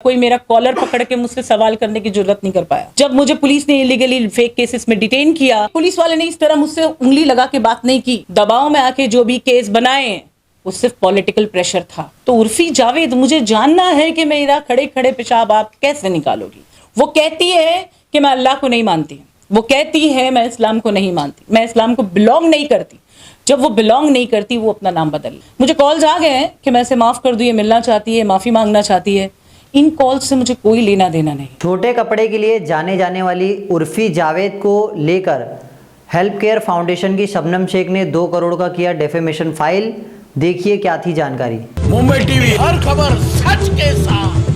कोई मेरा कॉलर पकड़ के मुझसे सवाल करने की जरूरत नहीं कर पाया। जब मुझे पुलिस ने इलीगली फेक केसेस में डिटेन किया, पुलिस वाले ने इस तरह मुझसे उंगली लगा के बात नहीं की। दबाव में आके जो भी केस बनाए वो सिर्फ पॉलिटिकल प्रेशर था। तो उर्फी जावेद, मुझे जानना है कि मेरा खड़े खड़े पेशाब आप कैसे निकालोगी। वो कहती है कि मैं अल्लाह को नहीं मानती, वो कहती है मैं इस्लाम को नहीं मानती, मैं इस्लाम को बिलोंग नहीं करती। जब वो बिलोंग नहीं करती वो अपना नाम बदल ले। मुझे कॉल्स आ गए हैं कि मैं इसे माफ कर दूं, ये मिलना चाहती है, माफी मांगना चाहती है। इन कॉल्स से मुझे कोई लेना देना नहीं। छोटे कपड़े के लिए जाने जाने वाली उर्फी जावेद को लेकर हेल्प केयर फाउंडेशन की शबनम शेख ने 2 करोड़ का किया डेफेमेशन फाइल। देखिए क्या थी जानकारी। मुंबई टीवी, हर खबर सच के साथ।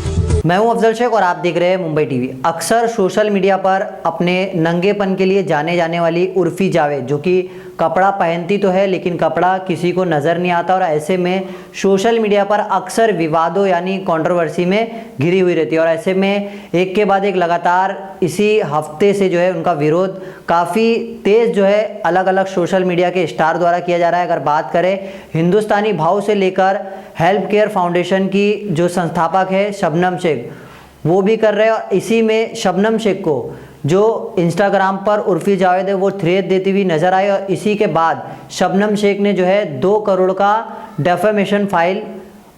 मैं हूं अफजल शेख और आप देख रहे हैं मुंबई टीवी। अक्सर सोशल मीडिया पर अपने नंगेपन के लिए जाने जाने वाली उर्फी जावेद, जो कि कपड़ा पहनती तो है लेकिन कपड़ा किसी को नज़र नहीं आता, और ऐसे में सोशल मीडिया पर अक्सर विवादों यानी कंट्रोवर्सी में घिरी हुई रहती है। और ऐसे में एक के बाद एक लगातार इसी हफ्ते से जो है उनका विरोध काफ़ी तेज़ जो है अलग अलग सोशल मीडिया के स्टार द्वारा किया जा रहा है। अगर बात करें हिंदुस्तानी भाव से लेकर हेल्प केयर फाउंडेशन की जो संस्थापक है शबनम शेख, वो भी कर रहे हैं। और इसी में शबनम शेख को जो इंस्टाग्राम पर उर्फी जावेद है वो थ्रेड देती हुई नजर आई, और इसी के बाद शबनम शेख ने जो है 2 करोड़ का डेफेमेशन फाइल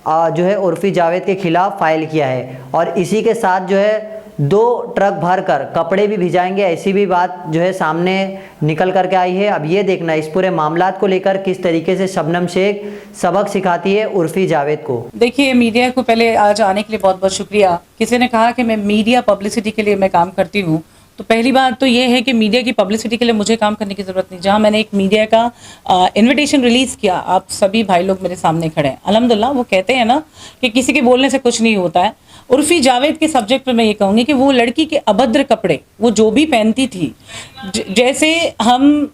जो है उर्फी जावेद के खिलाफ फाइल किया है। और इसी के साथ जो है 2 ट्रक भर कर कपड़े भी भिजाएंगे, ऐसी भी बात जो है सामने निकल करके आई है। अब ये देखना इस पूरे मामलात को लेकर किस तरीके से शबनम शेख सबक सिखाती है उर्फी जावेद को। देखिए, मीडिया को पहले आज आने के लिए बहुत बहुत शुक्रिया। किसी ने कहा कि मैं मीडिया पब्लिसिटी के लिए मैं काम करती हूँ, तो पहली बात तो ये है कि मीडिया की पब्लिसिटी के लिए मुझे काम करने की ज़रूरत नहीं। जहाँ मैंने एक मीडिया का इनविटेशन रिलीज़ किया, आप सभी भाई लोग मेरे सामने खड़े हैं, अल्हम्दुलिल्लाह। वो कहते हैं ना कि किसी के बोलने से कुछ नहीं होता है। उर्फी जावेद के सब्जेक्ट पे मैं ये कहूँगी कि वो लड़की के अभद्र कपड़े वो जो भी पहनती थी, जैसे हम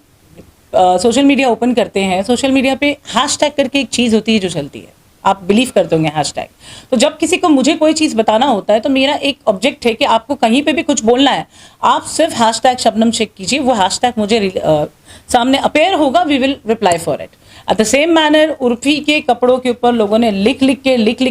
सोशल मीडिया ओपन करते हैं, सोशल मीडिया पे हैशटैग करके एक चीज़ होती है जो चलती है, आप बिलीव करते होंगे हैशटैग। तो जब किसी को मुझे कोई चीज़ बताना होता है तो मेरा एक ऑब्जेक्ट है कि आपको कहीं पे भी कुछ बोलना है, आप सिर्फ हैशटैग शबनम शेख कीजिए, वो हैशटैग मुझे सामने अपेयर होगा, we will reply for it. At the same manner Urfi के कपड़ों के ऊपर लोगों ने लिख लिख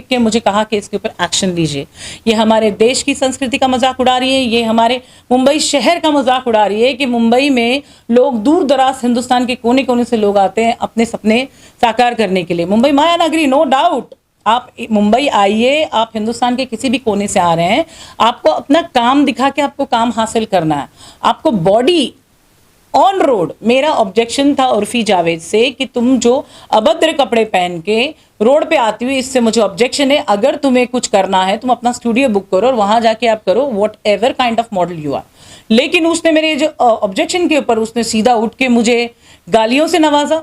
के मुझे कहा कि इसके ऊपर एक्शन लीजिए। ये हमारे देश की संस्कृति का मजाक उड़ा रही है, ये हमारे मुंबई शहर का मजाक उड़ा रही है कि मुंबई में लोग दूर दराज हिंदुस्तान के कोने कोने से लोग आते हैं अपने सपने साकार करने के लिए। मुंबई माया नगरी, नो डाउट। आप मुंबई आइए, आप हिंदुस्तान के किसी भी कोने से आ रहे हैं, आपको अपना काम दिखा के आपको काम हासिल करना है, आपको बॉडी ऑन रोड। मेरा ऑब्जेक्शन था उर्फी जावेद से कि तुम जो अभद्र कपड़े पहन के रोड पे आती हुई, इससे मुझे ऑब्जेक्शन है। अगर तुम्हें कुछ करना है तुम अपना स्टूडियो बुक करो और वहां जाके आप करो whatever kind of model you are. लेकिन उसने मेरे जो ऑब्जेक्शन के ऊपर उसने सीधा उठ के मुझे गालियों से नवाजा।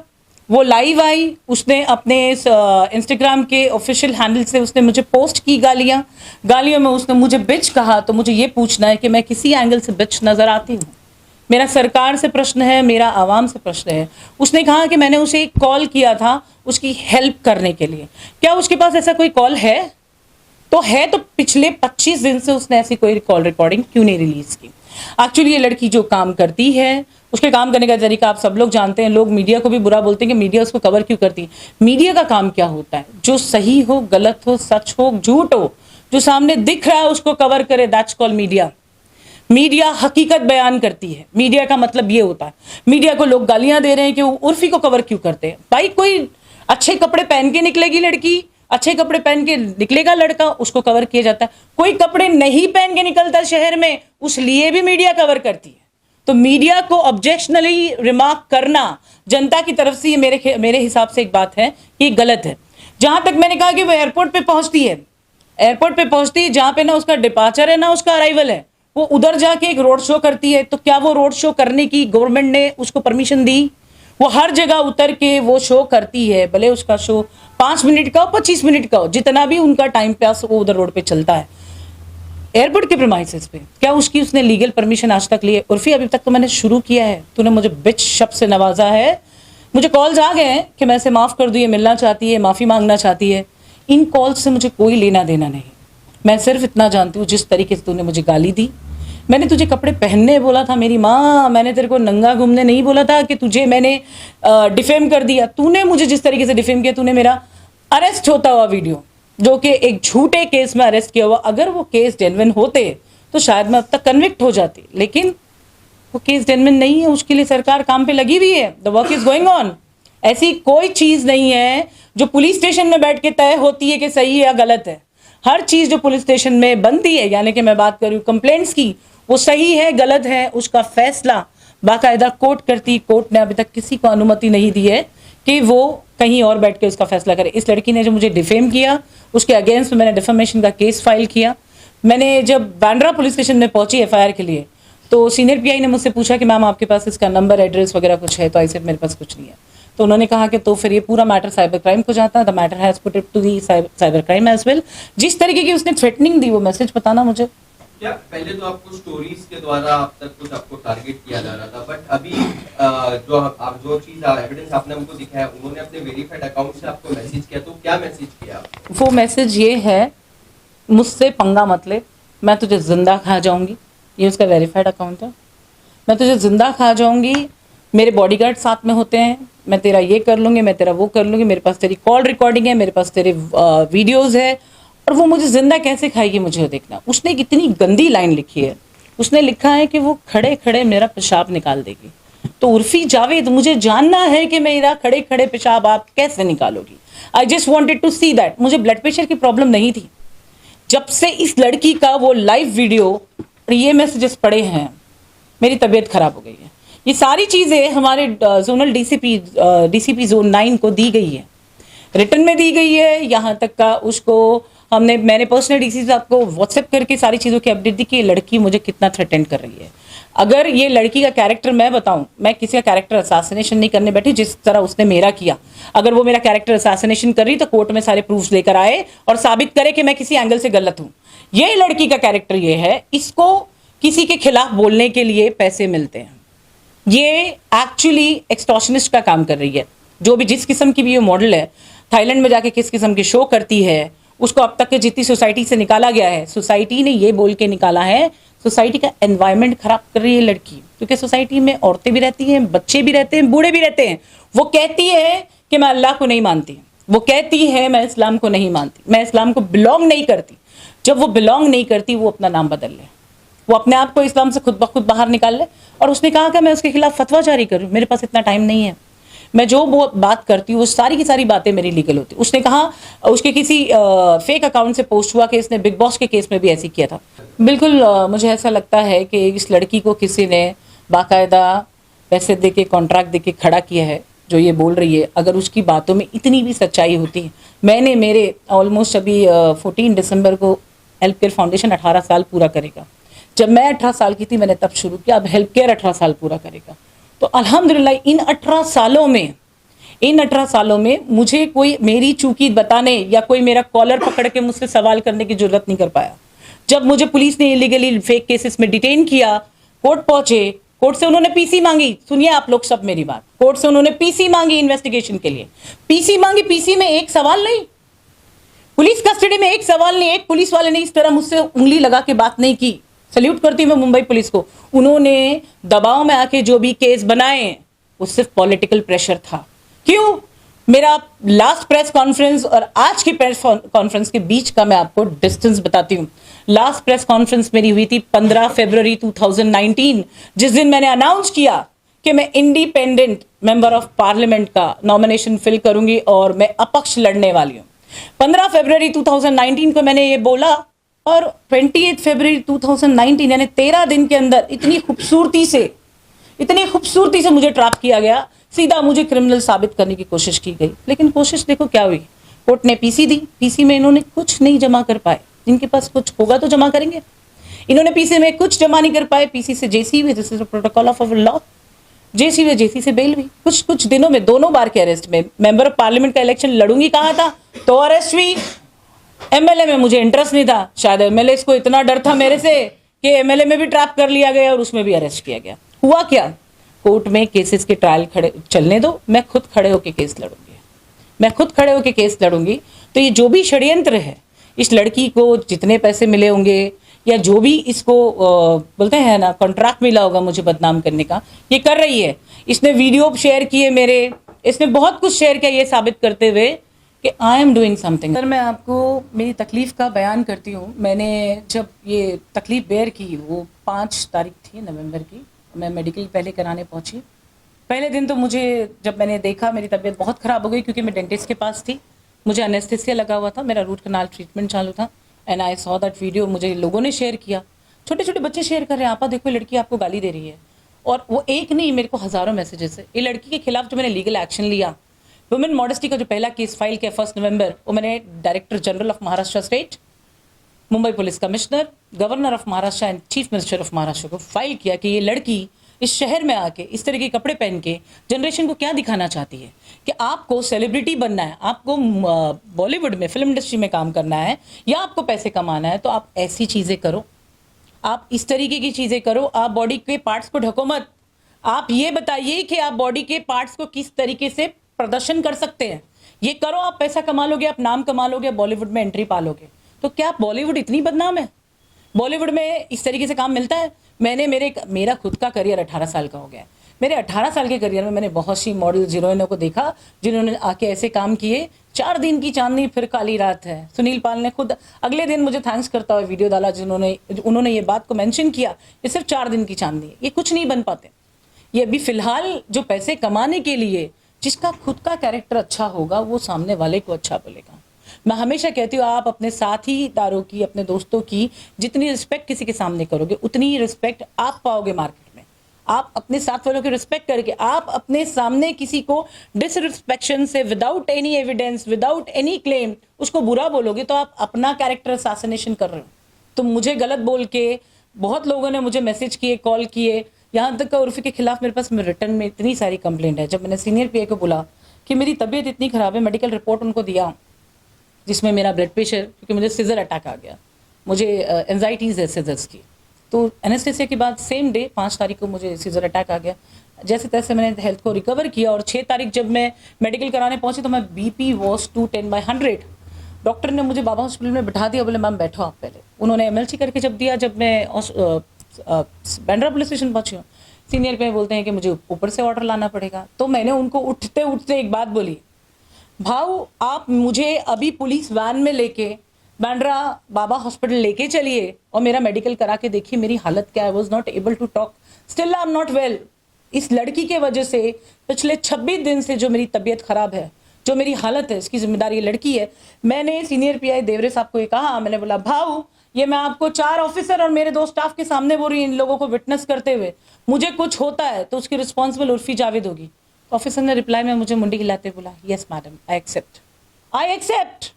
वो लाइव आई, उसने अपने इंस्टाग्राम के ऑफिशियल हैंडल से उसने मुझे पोस्ट की गालियों में उसने मुझे बिच कहा। तो मुझे ये पूछना है कि मैं किसी एंगल से बिच नजर आती हूँ? मेरा सरकार से प्रश्न है, मेरा आवाम से प्रश्न है। उसने कहा कि मैंने उसे एक कॉल किया था उसकी हेल्प करने के लिए। क्या उसके पास ऐसा कोई कॉल है? तो है तो पिछले 25 दिन से उसने ऐसी कोई कॉल रिकॉर्डिंग क्यों नहीं रिलीज की? एक्चुअली ये लड़की जो काम करती है, उसके काम करने का तरीका आप सब लोग जानते हैं। लोग मीडिया को भी बुरा बोलते हैं कि मीडिया उसको कवर क्यों करती है। मीडिया का काम क्या होता है? जो सही हो, गलत हो, सच हो, झूठ हो, जो सामने दिख रहा है उसको कवर करे, दैट्स कॉल्ड मीडिया। मीडिया हकीकत बयान करती है। मीडिया का मतलब ये होता है। मीडिया को लोग गालियां दे रहे हैं कि उर्फी को कवर क्यों करते हैं। भाई, कोई अच्छे कपड़े पहन के निकलेगी लड़की, अच्छे कपड़े पहन के निकलेगा लड़का, उसको कवर किया जाता है। कोई कपड़े नहीं पहन के निकलता शहर में, उस लिए भी मीडिया कवर करती है। तो मीडिया को ऑब्जेक्शनली रिमार्क करना जनता की तरफ से, ये मेरे हिसाब से एक बात है कि गलत है। जहां तक मैंने कहा कि वो एयरपोर्ट पे पहुंचती है, जहां पे ना उसका डिपार्चर है ना उसका अराइवल है, वो उधर जाके एक रोड शो करती है। तो क्या वो रोड शो करने की गवर्नमेंट ने उसको परमिशन दी? वो हर जगह उतर के वो शो करती है, भले उसका शो 5 मिनट का हो, 25 मिनट का हो, जितना भी उनका टाइम पास वो उधर रोड पे चलता है एयरपोर्ट के प्रीमाइसेस पे। क्या उसने लीगल परमिशन आज तक ली है? उर्फी, अभी तक तो मैंने शुरू किया है, तूने मुझे बिच शब्द से नवाजा है। मुझे कॉल्स आ गए हैं कि मैं इसे माफ कर दूं, ये मिलना चाहती है, माफी मांगना चाहती है। इन कॉल्स से मुझे कोई लेना देना नहीं। मैं सिर्फ इतना जानती हूँ, जिस तरीके से तूने मुझे गाली दी, मैंने तुझे कपड़े पहनने बोला था मेरी माँ, मैंने तेरे को नंगा घूमने नहीं बोला था कि तुझे मैंने डिफेम कर दिया। तूने मुझे जिस तरीके से डिफेम किया, तूने मेरा अरेस्ट होता हुआ वीडियो जो कि एक झूठे केस में अरेस्ट किया हुआ। अगर वो केस जेन्युइन होते तो शायद मैं अब तक कन्विक्ट हो जाती, लेकिन वो केस जेन्युइन नहीं है। उसके लिए सरकार काम पे लगी हुई है, the work is going on. ऐसी कोई चीज नहीं है जो पुलिस स्टेशन में बैठ के तय होती है कि सही है या गलत है। हर चीज जो पुलिस स्टेशन में बनती है, यानी कि मैं बात कर रही हूँ कंप्लेंट्स की, वो सही है गलत है उसका फैसला बाकायदा कोर्ट करती। कोर्ट ने अभी तक किसी को अनुमति नहीं दी है कि वो कहीं और बैठ के उसका फैसला करे। इस लड़की ने जो मुझे डिफेम किया, उसके अगेंस्ट मैंने डिफेमेशन का केस फाइल किया। मैंने जब बांद्रा पुलिस स्टेशन में पहुंची एफआईआर के लिए, तो सीनियर पीआई ने मुझसे पूछा कि मैम आपके पास इसका नंबर एड्रेस वगैरह कुछ है? तो आई सेड मेरे पास कुछ नहीं है। तो उन्होंने कहा कि तो फिर ये पूरा मैटर साइबर क्राइम को जाता है, the matter has put it to the cyber crime as well. जिस तरीके की उसने थ्रेटनिंग दी, वो मैसेज बताना मुझे। क्या पहले तो आपको स्टोरीज के द्वारा अब तक कुछ आपको टारगेट किया जा रहा था, बट अभी जो चीज एविडेंस आपने हमको दिखाया, उन्होंने अपने वेरीफाइड अकाउंट से आपको मैसेज किया, तो क्या मैसेज किया? वो मैसेज ये है, मुझसे पंगा मत ले, मैं तुझे जिंदा खा जाऊंगी। ये उसका वेरीफाइड अकाउंट है। मैं तुझे जिंदा खा जाऊंगी, मेरे बॉडीगार्ड साथ में होते हैं, मैं तेरा ये कर लूंगी, मैं तेरा वो कर लूंगी, मेरे पास तेरी कॉल रिकॉर्डिंग है, मेरे पास तेरे वीडियोज है, और वो मुझे जिंदा कैसे खाएगी मुझे देखना। उसने एक इतनी गंदी लाइन लिखी है, उसने लिखा है कि वो खड़े खड़े मेरा पेशाब निकाल देगी। तो उर्फी जावेद, मुझे जानना है कि मेरा खड़े खड़े पेशाब आप कैसे निकालोगी। I just wanted to see that. मुझे ब्लड प्रेशर की प्रॉब्लम नहीं थी। जब से इस लड़की का वो लाइव वीडियो और ये मैसेजेस पड़े हैं, मेरी तबीयत खराब हो गई है। ये सारी चीज़ें हमारे जोनल डीसीपी जोन 9 को दी गई है, रिटर्न में दी गई है। यहाँ तक का उसको मैंने पर्सनल डीसी साहब को व्हाट्सएप करके सारी चीज़ों की अपडेट दी कि ये लड़की मुझे कितना थ्रेटेंड कर रही है। अगर ये लड़की का कैरेक्टर मैं बताऊं, मैं किसी का कैरेक्टर असैसिनेशन नहीं करने बैठी जिस तरह उसने मेरा किया। अगर वो मेरा कैरेक्टर असैसिनेशन कर रही तो कोर्ट में सारे प्रूफ्स लेकर आए और साबित करे कि मैं किसी एंगल से गलत हूं। ये लड़की का कैरेक्टर ये है, इसको किसी के खिलाफ बोलने के लिए पैसे मिलते हैं। ये एक्चुअली एक्सटॉर्शनिस्ट का काम कर रही है। जो भी जिस किस्म की भी ये मॉडल है, थाईलैंड में जाके किस किस्म की शो करती है, उसको अब तक के जितनी सोसाइटी से निकाला गया है, सोसाइटी ने ये बोल के निकाला है सोसाइटी का एनवायरनमेंट खराब कर रही है लड़की। क्योंकि सोसाइटी में औरतें भी रहती हैं, बच्चे भी रहते हैं, बूढ़े भी रहते हैं। वो कहती है कि मैं अल्लाह को नहीं मानती, वो कहती है मैं इस्लाम को नहीं मानती, मैं इस्लाम को बिलोंग नहीं करती। जब वो बिलोंग नहीं करती, वो अपना नाम बदल ले, वो अपने आप को इस्लाम से खुद ब खुद बाहर निकाल ले। और उसने कहा कि मैं उसके खिलाफ फतवा जारी करूँ, मेरे पास इतना टाइम नहीं है। मैं जो बात करती हूँ वो सारी की सारी बातें मेरी लीगल होती। उसने कहा उसके किसी फेक अकाउंट से पोस्ट हुआ कि इसने बिग बॉस के केस में भी ऐसे किया था। बिल्कुल मुझे ऐसा लगता है कि इस लड़की को किसी ने बाकायदा पैसे दे के, कॉन्ट्रैक्ट दे के खड़ा किया है जो ये बोल रही है। अगर उसकी बातों में इतनी भी सच्चाई होती है, मैंने मेरे ऑलमोस्ट अभी 14 दिसंबर को हेल्प केयर फाउंडेशन 18 साल पूरा करेगा। जब मैं 18 साल की थी मैंने तब शुरू किया, अब हेल्प केयर 18 साल पूरा करेगा। तो अल्हम्दुलिल्लाह इन 18 सालों में मुझे कोई मेरी चूकी बताने या कोई मेरा कॉलर पकड़ के मुझसे सवाल करने की जरूरत नहीं कर पाया। जब मुझे पुलिस ने इलीगली फेक केसेस में डिटेन किया, कोर्ट पहुंचे, कोर्ट से उन्होंने पीसी मांगी। सुनिए आप लोग सब मेरी बात, कोर्ट से उन्होंने पीसी मांगी इन्वेस्टिगेशन के लिए। पीसी मांगी, पीसी में एक सवाल नहीं, पुलिस कस्टडी में एक सवाल नहीं। एक पुलिस वाले ने इस तरह मुझसे उंगली लगा के बात नहीं की। सल्यूट करती हूं मैं मुंबई पुलिस को। उन्होंने दबाव में आके जो भी केस बनाए वो सिर्फ पॉलिटिकल प्रेशर था। क्यों? मेरा लास्ट प्रेस कॉन्फ्रेंस और आज की प्रेस कॉन्फ्रेंस के बीच का मैं आपको डिस्टेंस बताती हूँ। लास्ट प्रेस कॉन्फ्रेंस मेरी हुई थी 15 फरवरी 2019, जिस दिन मैंने अनाउंस किया कि मैं इंडिपेंडेंट मेंबर ऑफ पार्लियामेंट का नॉमिनेशन फिल करूंगी और मैं अपक्ष लड़ने वाली हूँ। 15 फरवरी 2019 को मैंने ये बोला और 28 फरवरी 2019 यानी 13 दिन के अंदर इतनी खूबसूरती से मुझे ट्रैप किया गया। सीधा मुझे क्रिमिनल साबित करने की कोशिश की गई। लेकिन कोशिश देखो क्या हुई, कोर्ट ने पीसी दी। पीसी में इन्होंने कुछ नहीं जमा कर पाए। जिनके पास कुछ होगा तो जमा करेंगे। इन्होंने पीसी में कुछ जमा नहीं कर पाए। पीसी से जेसी हुए, this is the protocol of our law. JC हुए, जेसी से बेल हुई। कुछ दिनों में दोनों बार के अरेस्ट में। मेंबर ऑफ पार्लियामेंट का इलेक्शन लड़ूंगी कहा था तो अरेस्ट हुई। एमएलए में मुझे इंटरेस्ट नहीं था। शायद एमएलए को इतना डर था मेरे से कि एमएलए में भी ट्रैप कर लिया गया और उसमें भी अरेस्ट किया गया। हुआ क्या, कोर्ट में केसेस के ट्रायल खड़े चलने दो, मैं खुद खड़े होकर केस लड़ूंगी। तो ये जो भी षड्यंत्र है, इस लड़की को जितने पैसे मिले होंगे या जो भी इसको बोलते हैं ना कॉन्ट्रैक्ट मिला होगा मुझे बदनाम करने का, ये कर रही है। इसने वीडियो शेयर किए मेरे, इसने बहुत कुछ शेयर किया ये साबित करते हुए कि I am doing something. Sir मैं आपको मेरी तकलीफ़ का बयान करती हूँ। मैंने जब ये तकलीफ़ बेयर की वो 5 तारीख थी नवंबर की, मैं मेडिकल पहले कराने पहुँची। पहले दिन तो मुझे जब मैंने देखा मेरी तबीयत बहुत ख़राब हो गई क्योंकि मैं डेंटिस्ट के पास थी, मुझे एनेस्थेसिया लगा हुआ था, मेरा रूट कनाल ट्रीटमेंट चालू था। And I saw that video, मुझे लोगों ने शेयर किया, छोटे छोटे बच्चे शेयर कर रहे हैं, आपा देखो लड़की आपको गाली दे रही है। और वो एक नहीं, मेरे को हज़ारों मैसेजेस है। ये लड़की के खिलाफ जो मैंने लीगल एक्शन लिया, वुमेन मॉडेस्टी का जो पहला केस फाइल किया 1 नवंबर, वो मैंने director general of Maharashtra state, Mumbai police commissioner, governor of Maharashtra and chief minister of Maharashtra को फाइल किया कि ये लड़की इस शहर में आके इस तरह के कपड़े पहन के जनरेशन को क्या दिखाना चाहती है कि आपको सेलिब्रिटी बनना है, आपको बॉलीवुड में फिल्म इंडस्ट्री में काम करना है या आपको पैसे कमाना है, तो आप ऐसी चीज़ें करो, आप इस तरीके की चीज़ें करो, आप बॉडी के पार्ट्स को ढको मत। आप ये बताइए कि आप बॉडी के पार्ट्स को किस तरीके से प्रदर्शन कर सकते हैं, ये करो, आप पैसा कमा लोगे, आप नाम कमा लोगे, बॉलीवुड में एंट्री पालोगे। तो क्या बॉलीवुड इतनी बदनाम है? बॉलीवुड में इस तरीके से काम मिलता है? मेरा खुद का करियर 18 साल का हो गया है। मेरे 18 साल के करियर में मैंने बहुत सी मॉडल हीरोइनों को देखा जिन्होंने आके ऐसे काम किए। 4 दिन की चांदनी फिर काली रात है। सुनील पाल ने खुद अगले दिन मुझे थैंक्स करता हुआ वीडियो डाला, उन्होंने ये बात को मेंशन किया, ये सिर्फ 4 दिन की चांदनी है, ये कुछ नहीं बन पाते। ये अभी फिलहाल जो पैसे कमाने के लिए जिसका खुद का कैरेक्टर अच्छा होगा वो सामने वाले को अच्छा बोलेगा। मैं हमेशा कहती हूँ, आप अपने साथीदारों की, अपने दोस्तों की जितनी रिस्पेक्ट किसी के सामने करोगे उतनी ही रिस्पेक्ट आप पाओगे मार्केट में। आप अपने साथ वालों की रिस्पेक्ट करके आप अपने सामने किसी को डिसरिस्पेक्शन से, without any evidence, without any claim उसको बुरा बोलोगे तो आप अपना कैरेक्टर असैसिनेशन कर रहे हो। तो मुझे गलत बोल के बहुत लोगों ने मुझे मैसेज किए, कॉल किए, यहाँ तक का उर्फी के खिलाफ मेरे पास रिटर्न में इतनी सारी कंप्लेंट है। जब मैंने सीनियर पीए को बोला कि मेरी तबीयत इतनी ख़राब है, मेडिकल रिपोर्ट उनको दिया जिसमें मेरा ब्लड प्रेशर, क्योंकि मुझे सीजर अटैक आ गया, मुझे एंजाइटीज़ है सीजर्स की, तो एनेस्थेसिया के बाद सेम डे 5 तारीख को मुझे सीजर अटैक आ गया। जैसे तैसे मैंने हेल्थ को रिकवर किया और 6 तारीख जब मैं मेडिकल कराने पहुंची तो मैं बीपी वॉज 210/100। डॉक्टर ने मुझे बाबा हॉस्पिटल में बैठा दिया, बोले मैम बैठो आप पहले। उन्होंने एमएलसी करके जब दिया, जब मैं बांद्रा पुलिस स्टेशन पहुंची हूँ, सीनियर पे बोलते हैं कि मुझे ऊपर से ऑर्डर लाना पड़ेगा। तो मैंने उनको उठते उठते एक बात बोली, भाऊ आप मुझे अभी पुलिस वैन में लेके बांद्रा बाबा हॉस्पिटल लेके चलिए और मेरा मेडिकल करा के देखिए मेरी हालत क्या है। I was not able to talk, still I am not well. इस लड़की के वजह से पिछले 26 दिन से जो मेरी तबीयत खराब है, जो मेरी हालत है, इसकी जिम्मेदारी लड़की है। मैंने सीनियर पीआई देवरे साहब को ये कहा, मैंने बोला भाऊ ये मैं आपको 4 ऑफिसर और मेरे 2 स्टाफ के सामने बोल रही हूँ, इन लोगों को विटनेस करते हुए, मुझे कुछ होता है तो उसकी रिस्पॉन्सिबल उर्फी जावेद होगी। ऑफिसर ने रिप्लाई में मुझे मुंडी हिलाते बोला, yes madam I accept.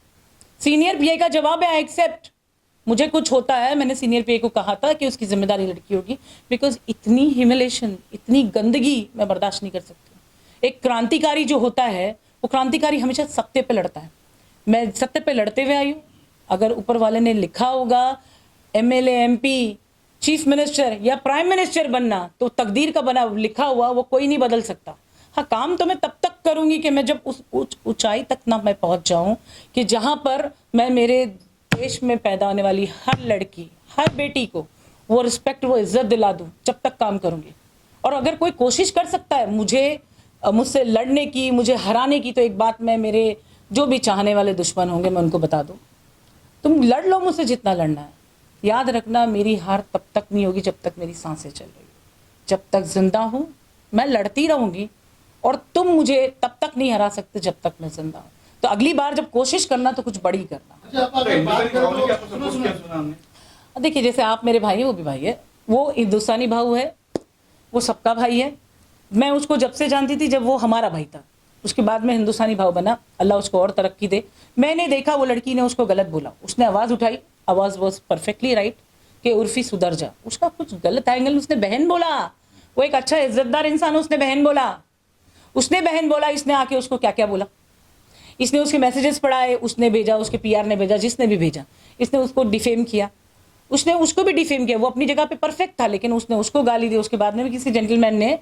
Senior PI का जवाब है आई एक्सेप्ट। मुझे कुछ होता है, मैंने सीनियर पीआई को कहा था कि उसकी जिम्मेदारी लड़की होगी, बिकॉज इतनी ह्यूमिलेशन, इतनी गंदगी मैं बर्दाश्त नहीं कर सकती। एक क्रांतिकारी जो होता है वो क्रांतिकारी हमेशा सत्य पे लड़ता है। मैं सत्य पे लड़ते हुए आई हूँ। अगर ऊपर वाले ने लिखा होगा एमएलए, एमपी, चीफ मिनिस्टर या प्राइम मिनिस्टर बनना, तो तकदीर का बना लिखा हुआ वो कोई नहीं बदल सकता। हाँ, काम तो मैं तब तक करूंगी कि मैं जब उस ऊंचाई तक ना मैं पहुंच जाऊं कि जहां पर मैं मेरे देश में पैदा होने वाली हर लड़की, हर बेटी को वो रिस्पेक्ट, वो इज्जत दिला दूं। जब तक काम करूंगी। और अगर कोई कोशिश कर सकता है मुझसे लड़ने की, मुझे हराने की, तो एक बात मैं, मेरे जो भी चाहने वाले दुश्मन होंगे मैं उनको बता दूं, तुम लड़ लो मुझसे जितना लड़ना है। याद रखना मेरी हार तब तक नहीं होगी जब तक मेरी सांसें चल रही। जब तक जिंदा हूं मैं लड़ती रहूंगी और तुम मुझे तब तक नहीं हरा सकते जब तक मैं जिंदा हूं। तो अगली बार जब कोशिश करना तो कुछ बड़ी करना। देखिए, जैसे आप मेरे भाई है, वो भी भाई है, वो हिंदुस्तानी भाऊ है, वो सबका भाई है। मैं उसको जब से जानती थी जब वो हमारा भाई था, उसके बाद में हिंदुस्तानी भाव बना, अल्लाह उसको और तरक्की दे। मैंने देखा वो लड़की ने उसको गलत बोला, उसने आवाज़ उठाई, आवाज़ वॉज परफेक्टली राइट कि उर्फी सुधर जा। उसका कुछ गलत एंगल, उसने बहन बोला, वो एक अच्छा इज्जतदार इंसान, उसने बहन बोला, इसने आके उसको क्या क्या बोला, इसने उसके मैसेजेस पढ़ाए, उसने भेजा, उसके पीआर ने भेजा, जिसने भी भेजा, इसने उसको डिफेम किया, उसने उसको भी डिफेम किया। वो अपनी जगह पे परफेक्ट था, लेकिन उसने उसको गाली दी। उसके बाद में भी किसी जेंटलमैन ने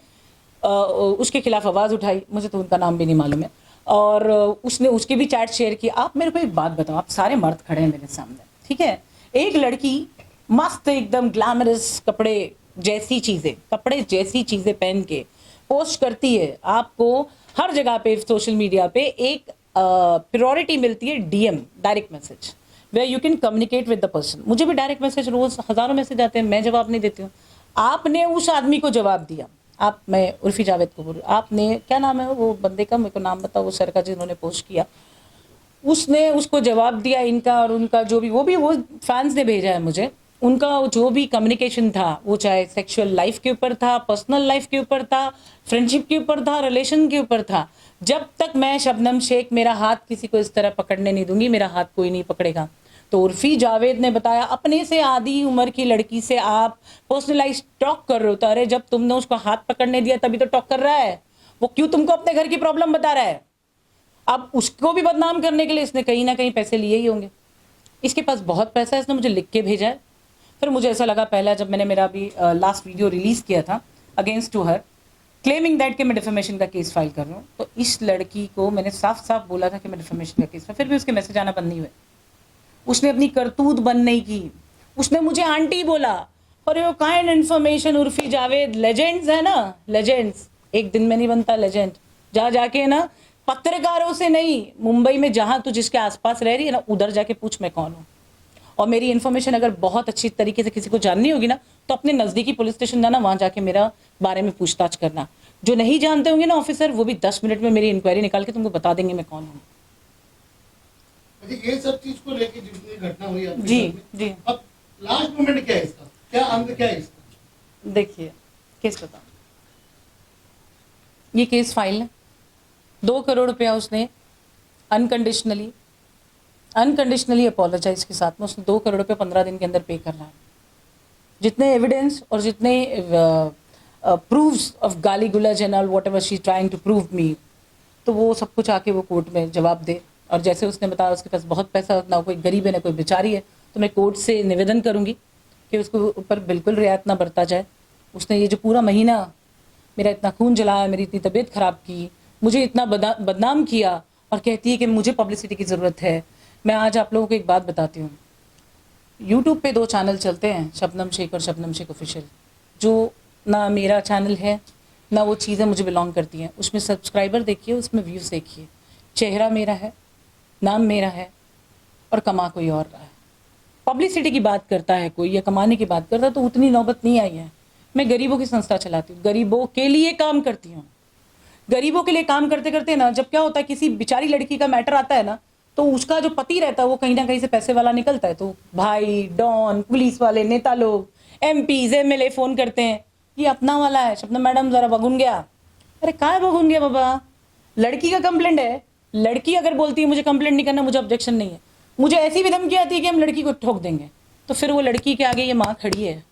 उसके खिलाफ आवाज़ उठाई, मुझे तो उनका नाम भी नहीं मालूम है, और उसने उसकी भी चैट शेयर की। आप मेरे को एक बात बताओ, आप सारे मर्द खड़े हैं मेरे सामने, ठीक है, एक लड़की मस्त एकदम ग्लैमरस कपड़े जैसी चीज़ें पहन के पोस्ट करती है, आपको हर जगह पे सोशल मीडिया पे एक प्रायोरिटी मिलती है DM, direct message, way you can communicate with the person. मुझे भी डायरेक्ट मैसेज रोज हजारों मैसेज आते हैं, मैं जवाब नहीं देती हूँ। आपने उस आदमी को जवाब दिया, आप, मैं उर्फी जावेद को बोल रही हूँ, आपने, क्या नाम है वो बंदे का, मेरे को नाम बताओ, वो सर का जिन्होंने पोस्ट किया, उसने उसको जवाब दिया, इनका और उनका जो भी, वो फैंस ने भेजा है मुझे, उनका जो भी कम्युनिकेशन था, वो चाहे सेक्सुअल लाइफ के ऊपर था, पर्सनल लाइफ के ऊपर था, फ्रेंडशिप के ऊपर था, रिलेशन के ऊपर था। जब तक मैं शबनम शेख मेरा हाथ किसी को इस तरह पकड़ने नहीं दूंगी, मेरा हाथ कोई नहीं पकड़ेगा। तो उर्फी जावेद ने बताया, अपने से आधी उम्र की लड़की से आप पर्सनलाइज टॉक कर रहे हो, तो अरे जब तुमने उसको हाथ पकड़ने दिया तभी तो टॉक कर रहा है, वो क्यों तुमको अपने घर की प्रॉब्लम बता रहा है? अब उसको भी बदनाम करने के लिए इसने कहीं ना कहीं पैसे लिए ही होंगे, इसके पास बहुत पैसा है, इसने मुझे लिख के भेजा है। फिर मुझे ऐसा लगा, पहला जब मैंने मेरा भी लास्ट वीडियो रिलीज किया था against to her, claiming that कि मैं डिफेमेशन का केस फाइल कर रहा हूँ, तो इस लड़की को मैंने साफ साफ बोला था कि मैं डिफेमेशन का केस, फिर भी उसके मैसेज आना बंद नहीं हुए। उसने अपनी करतूत बंद नहीं की, उसने मुझे आंटी बोला। और your kind information, Urfi Javed legends है ना, लेजेंड्स एक दिन में नहीं बनता लेजेंड। जा जाके ना पत्रकारों से नहीं, मुंबई में जहां तू जिसके आसपास रह रही है ना, उधर जाके पूछ मैं कौन हूँ। और मेरी इन्फॉर्मेशन अगर बहुत अच्छी तरीके से किसी को जाननी होगी ना, तो अपने नजदीकी पुलिस स्टेशन जाना, वहां जाके मेरा बारे में पूछताछ करना। जो नहीं जानते होंगे ना ऑफिसर, वो भी 10 मिनट में मेरी इंक्वायरी निकाल के तुमको बता देंगे मैं कौन हूँ। ये सब चीज को लेके जितनी घटना हुई आपके जी साथ में, जी, अब लास्ट मोमेंट क्या है इसका, क्या अंत क्या है इसका? देखिए केस बताओ, ये केस फाइल है, 2 करोड़ रुपया उसने अनकंडीशनली अपोलोजाइज के साथ में उसने 2 करोड़ रुपये 15 दिन के अंदर पे करना है। जितने एविडेंस और जितने प्रूफ्स ऑफ गाली गुलज and all whatever she trying to prove me, तो वो सब कुछ आके वो कोर्ट में जवाब दे। और जैसे उसने बताया उसके पास बहुत पैसा, ना कोई गरीब है ना कोई बेचारी है, तो मैं कोर्ट से निवेदन करूंगी कि उसको ऊपर बिल्कुल रियायत ना बरता जाए। उसने ये जो पूरा महीना मेरा इतना खून जलाया, मेरी इतनी तबीयत खराब की, मुझे इतना बदनाम किया, और कहती है कि मुझे पब्लिसिटी की ज़रूरत है। मैं आज आप लोगों को एक बात बताती हूँ, यूट्यूब पे 2 चैनल चलते हैं, शबनम शेख और शबनम शेख ऑफिशियल, जो ना मेरा चैनल है ना वो चीज़ें मुझे बिलोंग करती हैं। उसमें सब्सक्राइबर देखिए, उसमें व्यूज़ देखिए, चेहरा मेरा है, नाम मेरा है, और कमा कोई और रहा है। पब्लिसिटी की बात करता है कोई या कमाने की बात करता है, तो उतनी नौबत नहीं आई है। मैं गरीबों की संस्था चलाती हूँ, गरीबों के लिए काम करती हूँ। गरीबों के लिए काम करते करते ना, जब क्या होता है, किसी बेचारी लड़की का मैटर आता है ना, तो उसका जो पति रहता है वो कहीं ना कहीं से पैसे वाला निकलता है, तो भाई, डॉन, पुलिस वाले, नेता लोग, MPs, MLA फोन करते हैं, ये अपना वाला है, शबनम मैडम जरा बगुन गया। अरे कहाँ बगुन गया बाबा, लड़की का कंप्लेंट है, लड़की अगर बोलती है मुझे कंप्लेंट नहीं करना, मुझे ऑब्जेक्शन नहीं है, मुझे ऐसी भी धमकी आती है कि हम लड़की को ठोक देंगे, तो फिर वो लड़की के आगे ये माँ खड़ी है।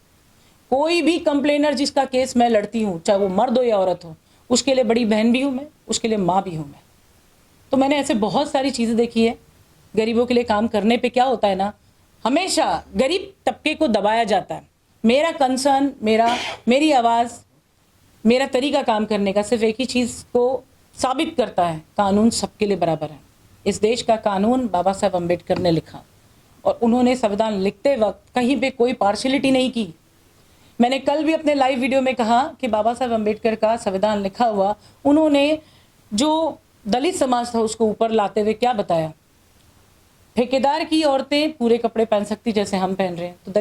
कोई भी कंप्लेनर जिसका केस मैं लड़ती हूँ, चाहे वो मर्द हो या औरत हो, उसके लिए बड़ी बहन भी हूँ मैं, उसके लिए माँ भी हूँ मैं। तो मैंने ऐसे बहुत सारी चीज़ें देखी है। गरीबों के लिए काम करने पे क्या होता है ना, हमेशा गरीब तबके को दबाया जाता है। मेरा कंसर्न, मेरी आवाज़, मेरा तरीका काम करने का सिर्फ एक ही चीज़ को साबित करता है, कानून सबके लिए बराबर है। इस देश का कानून बाबा साहब अम्बेडकर ने लिखा, और उन्होंने संविधान लिखते वक्त कहीं पे कोई पार्शलिटी नहीं की। मैंने कल भी अपने लाइव वीडियो में कहा कि बाबा साहब अम्बेडकर का संविधान लिखा हुआ, उन्होंने जो दलित समाज था उसको ऊपर लाते हुए क्या बताया, ठेकेदार की औरतें पूरे कपड़े पहन सकती जैसे हम पहन रहे हैं, तो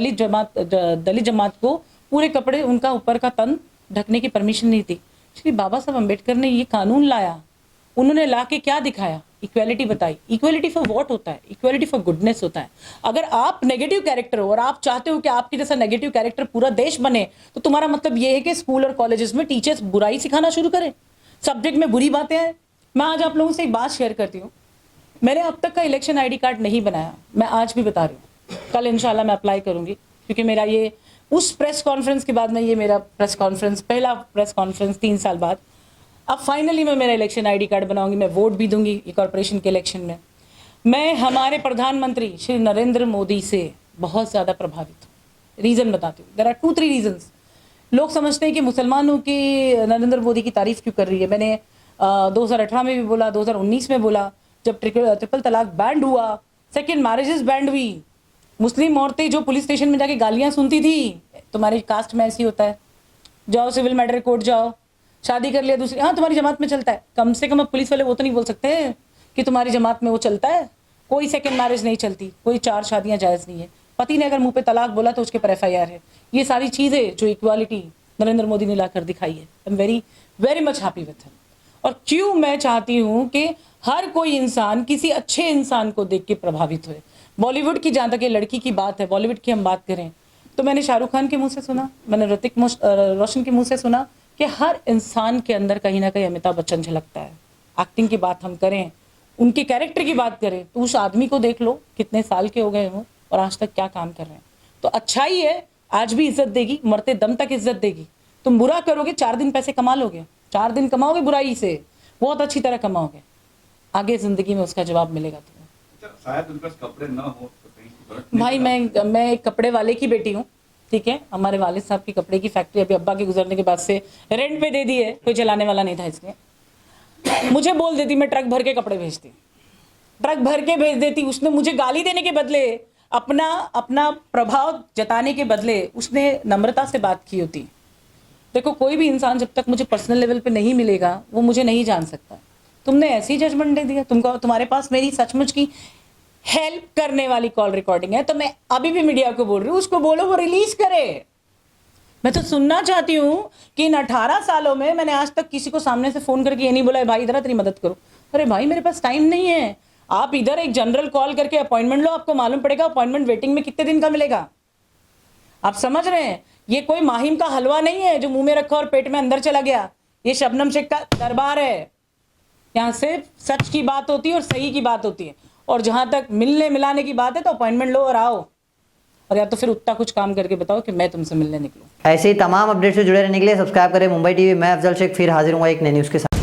दलित जमात को पूरे कपड़े, उनका ऊपर का तन ढकने की परमिशन नहीं थी। श्री बाबा साहब अम्बेडकर ने ये कानून लाया, उन्होंने ला के क्या दिखाया, इक्वेलिटी बताई। इक्वेलिटी फॉर व्हाट होता है? इक्वेलिटी फॉर गुडनेस होता है। अगर आप नेगेटिव कैरेक्टर हो और आप चाहते हो कि आपके जैसा नेगेटिव कैरेक्टर पूरा देश बने, तो तुम्हारा मतलब ये है कि स्कूल और कॉलेजेस में टीचर्स बुराई सिखाना शुरू करें, सब्जेक्ट में बुरी बातें हैं। मैं आज आप लोगों से एक बात शेयर करती हूँ, मैंने अब तक का इलेक्शन ID कार्ड नहीं बनाया, मैं आज भी बता रही हूँ, कल इंशाल्लाह मैं अप्लाई करूंगी, क्योंकि मेरा ये उस प्रेस कॉन्फ्रेंस के बाद में, ये मेरा प्रेस कॉन्फ्रेंस, पहला प्रेस कॉन्फ्रेंस 3 साल बाद, अब फाइनली मैं मेरा इलेक्शन ID कार्ड बनाऊंगी, मैं वोट भी दूंगी ये कॉर्पोरेशन के इलेक्शन में। मैं हमारे प्रधानमंत्री श्री नरेंद्र मोदी से बहुत ज़्यादा प्रभावित हूँ। रीज़न बताती हूँ, देयर आर 2-3 रीजन्स। लोग समझते हैं कि मुसलमानों की नरेंद्र मोदी की तारीफ क्यों कर रही है। मैंने 2018 में भी बोला, 2019 में बोला, जब ट्रिपल तलाक बैंड हुआ, सेकेंड मैरिजेस बैंड हुई, मुस्लिम औरतें जो पुलिस स्टेशन में जाके गालियां सुनती थी, तुम्हारी कास्ट में ऐसी होता है, जाओ सिविल मैटर कोर्ट जाओ, शादी कर लिया दूसरी, हाँ तुम्हारी जमात में चलता है, कम से कम अब पुलिस वाले वो तो नहीं बोल सकते कि तुम्हारी जमात में वो चलता है? कोई सेकंड मैरिज नहीं चलती, कोई 4 शादियां जायज़ नहीं है। पति ने अगर मुंह पे तलाक बोला तो उसके पर FIR है। ये सारी चीज़ें जो इक्वालिटी नरेंद्र मोदी ने लाकर दिखाई है, I am very very much happy with him. और क्यों मैं चाहती हूँ कि हर कोई इंसान किसी अच्छे इंसान को देख के प्रभावित हुए। बॉलीवुड की, जहाँ तक ये लड़की की बात है, बॉलीवुड की हम बात करें तो मैंने शाहरुख खान के मुंह से सुना, मैंने ऋतिक रोशन के मुंह से सुना कि हर इंसान के अंदर कहीं ना कहीं अमिताभ बच्चन झलकता है। एक्टिंग की बात हम करें, उनके कैरेक्टर की बात करें तो उस आदमी को देख लो कितने साल के हो गए हो और आज तक क्या काम कर रहे हैं। तो अच्छा ही है, आज भी इज्जत देगी, मरते दम तक इज्जत देगी। तुम बुरा करोगे, 4 दिन पैसे कमा लोगे, 4 दिन कमाओगे बुराई से, बहुत अच्छी तरह कमाओगे, आगे जिंदगी में उसका जवाब मिलेगा तुम्हें। शायद उनके पास कपड़े ना हो तो कहीं फर्क नहीं भाई मैं एक कपड़े वाले की बेटी हूँ, ठीक है। हमारे वालिद साहब की कपड़े की फैक्ट्री अभी अब्बा के गुजरने के बाद से रेंट पे दे दी है, कोई चलाने वाला नहीं था इसलिए। मुझे बोल देती, मैं ट्रक भर के कपड़े भेजती, ट्रक भर के भेज देती। उसने मुझे गाली देने के बदले, अपना प्रभाव जताने के बदले उसने नम्रता से बात की होती। देखो, कोई भी इंसान जब तक मुझे पर्सनल लेवल पे नहीं मिलेगा वो मुझे नहीं जान सकता। तुमने ऐसी जजमेंट दे दिया, तुम्हारे पास मेरी सचमुच की हेल्प करने वाली कॉल रिकॉर्डिंग है, तो मैं अभी भी मीडिया को बोल रही हूँ, उसको बोलो वो रिलीज करे। मैं तो सुनना चाहती हूँ कि इन 18 सालों में मैंने आज तक किसी को सामने से फोन करके ये नहीं बोला है भाई इधर तेरी मदद करो। अरे भाई मेरे पास टाइम नहीं है। आप इधर एक जनरल कॉल करके अपॉइंटमेंट लो, आपको मालूम पड़ेगा अपॉइंटमेंट वेटिंग में कितने दिन का मिलेगा। आप समझ रहे हैं, ये कोई माहिम का हलवा नहीं है जो मुंह में रखा और पेट में अंदर चला गया। ये शबनम शेख का दरबार है, यहाँ से सच की बात होती है और सही की बात होती है। और जहां तक मिलने मिलाने की बात है तो अपॉइंटमेंट लो और आओ, और या तो फिर उतना कुछ काम करके बताओ कि मैं तुमसे मिलने निकलूं। ऐसे ही तमाम अपडेट से जुड़े रहने के लिए सब्सक्राइब करें मुंबई टीवी। मैं अफजल शेख फिर हाजिर हूँ एक नई न्यूज़ के साथ।